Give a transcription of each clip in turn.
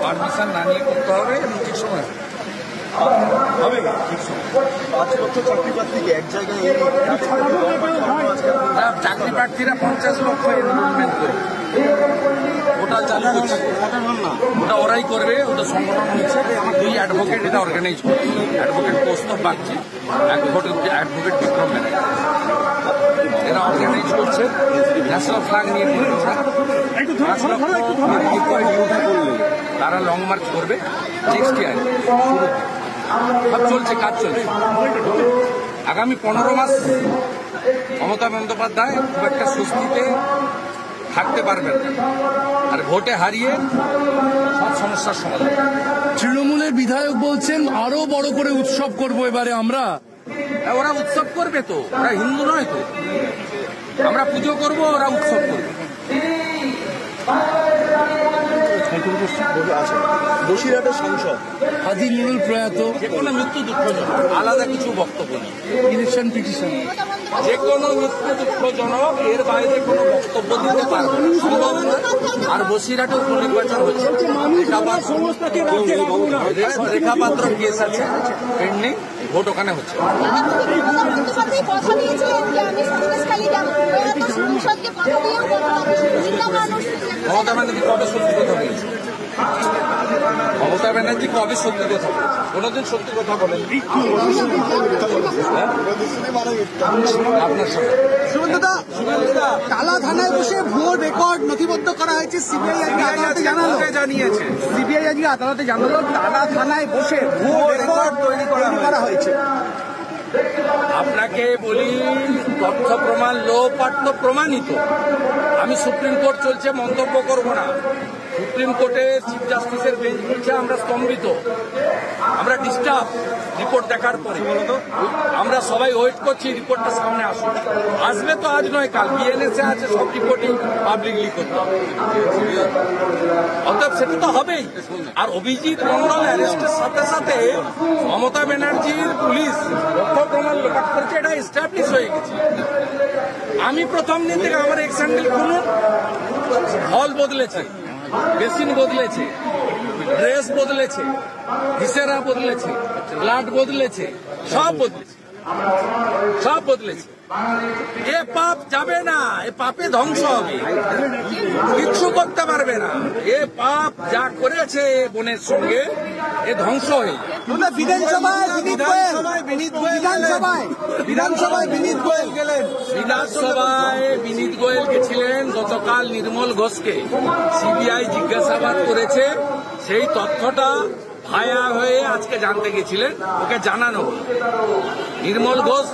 Permission না নিয়ে করতে হবে এবং ঠিক সময় হবে। 5 লক্ষ চাকরি প্রার্থীকে এক জায়গায় চাকরি প্রার্থীরা 50 লক্ষ এনরোলমেন্ট করবে, ওটা চালু করছে, ওটা ওরাই করবে। ওটা সংগঠন হচ্ছে 2 অ্যাডভোকেট এটা অর্গানাইজ করছে। অ্যাডভোকেট কৌস্তব বাগচি, অ্যাডভোকেট বিক্রম ব্যানার্জি, এরা অর্গানাইজ করছে। ন্যাশনাল ফ্ল্যাগ নিয়ে তারা লং মার্চ করবে নেক্সট ইয়ার শুরুতে। সব চলছে, কাজ চলছে। আগামী 15 মাস মমতা বন্দ্যোপাধ্যায় খুব একটা স্বস্তিতে থাকতে পারবেন, আর ভোটে হারিয়ে সব সমস্যার সমাধান। তৃণমূলের বিধায়ক বলছেন আরো বড় করে উৎসব করবো এবারে আমরা। ওরা উৎসব করবে তো, ওরা হিন্দু নয় তো। আমরা পুজো করবো, ওরা উৎসব করবে। বসিরহাটের সংসদ হাজি নুরুল প্রয়াত, যে কোনো মৃত্যু দুঃখজনক, আলাদা কিছু বক্তব্য নেই। ইলেকশন পিটিশন যে কোনো মৃত্যু দুঃখজনক, এর বাইরে কোনো বক্তব্য দিতে পারবে না, সম্ভব না। আর বসিরহাটে উপনির্বাচন হচ্ছে, রেখাপাত্র কেস আছে পেন্ডিং, ভোট ওখানে হচ্ছে। মমতা ব্যানার্জি কবে সত্যি কথা বলেছে? মমতা ব্যানার্জি কবে সত্যি কথা বলেছে? কোনোদিন সত্যি কথা বলেন আপনার সঙ্গে? টালা থানায় বসে ভুয়ো রেকর্ড নথিবদ্ধ করা হয়েছে। সিবিআই জানিয়েছে, সিবিআই আজকে আদালতে জানালো টালা থানায় বসে ভুয়ো রেকর্ড তৈরি করা হয়েছে। আপনাকে বলি, তথ্য প্রমাণ লোপাঠ্য প্রমাণিত। আমি সুপ্রিম কোর্ট চলছে মন্তব্য করব না। সুপ্রিম কোর্টে চিফ জাস্টিসের বেঞ্চ বলছে আমরা স্তম্ভিত, আমরা ডিস্টার্ব রিপোর্ট দেখার পরে। আমরা সবাই ওয়েট করছি রিপোর্টটা সামনে আসুক। আসবে তো আজ নয় কাল, বিএনএসএ আছে, সব রিপোর্টই পাবলিকলি করতে হবে। অতএব সেটা তো হবেই। আর অভিজিৎ মন্ডল অ্যারেস্টের সাথে সাথে মমতা ব্যানার্জির পুলিশ তথ্য প্রমাণ লোপাট করেছে, এটা এস্টাবলিশ হয়ে গেছে। আমি প্রথম দিন থেকে আমার এক্সাম্পল খুলুন, হল বদলেছে, বেসিন বদলেছে, ড্রেস বদলেছে, ভিসেরা বদলেছে, ব্লাড বদলেছে, সব বদলেছে, সব বদলেছে। এ পাপ যাবে না, এ পাপে ধ্বংস হবে, কিচ্ছু করতে পারবে না। এ পাপ যা করেছে বোনের সঙ্গে, এ ধ্বংস হয়ে যাবে। বিধানসভায় বিনীত গোয়েল গেলেন। বিধানসভায় বিনীত গোয়েল গেছিলেন গতকাল নির্মল ঘোষকে সিবিআই জিজ্ঞাসাবাদ করেছে। সেই তথ্যটা ভায়া হয়ে আজকে জানতে গেছিলেন, ওকে জানানো হল। নির্মল ঘোষ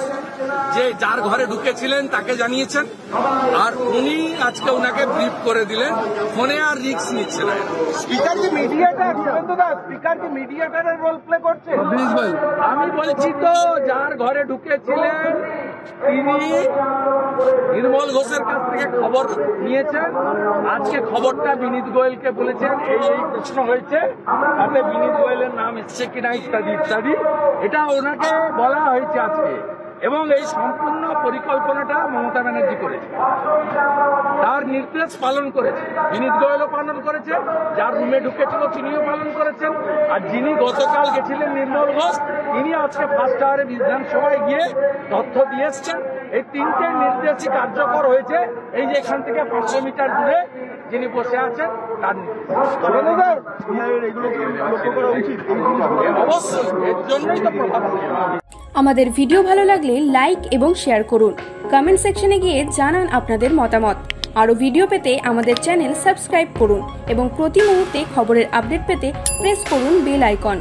যে যার ঘরে ঢুকেছিলেন তাকে জানিয়েছেন, আর উনি আজকে ওনাকে ব্রিফ করে দিলেন, ফোনে আর রিস্ক নিচ্ছে না। স্পিকার কি মিডিয়েটর? স্পিকার কি মিডিয়েটরের রোল প্লে করছে? আমি বলছি তো, যার ঘরে ঢুকেছিলেন তিনি নির্মল ঘোষের কাছ থেকে খবর নিয়েছেন। আজকে খবরটা বিনীত গোয়েলকে বলেছেন, এই প্রশ্ন হয়েছে, তাতে বিনীত গোয়েলের নাম এসছে কিনা ইত্যাদি ইত্যাদি, এটা ওনাকে বলা হয়েছে আজকে। এবং এই সম্পূর্ণ পরিকল্পনাটা মমতা ব্যানার্জি করেছে, তার নির্দেশ পালন করেছে। বিনীত গোয়েলও পালন করেছে, যার রুমে ঢুকেছিল তিনিও পালন করেছেন, আর যিনি গতকাল গেছিলেন নির্মল ঘোষ, তিনি আজকে ফার্স্ট আওয়ারে বিধানসভায় গিয়ে তথ্য দিয়ে এসছেন। এই তিনটে নির্দেশই কার্যকর হয়েছে। এই যে এখান থেকে 500 মিটার দূরে যিনি বসে আছেন তার অবশ্যই, এর জন্যই তো প্রভাবশালী। আমাদের ভিডিও ভালো লাগলে লাইক এবং শেয়ার করুন। কমেন্ট সেকশনে গিয়ে জানান আপনাদের মতামত। আরও ভিডিও পেতে আমাদের চ্যানেল সাবস্ক্রাইব করুন এবং প্রতি মুহূর্তে খবরের আপডেট পেতে প্রেস করুন বেল আইকন।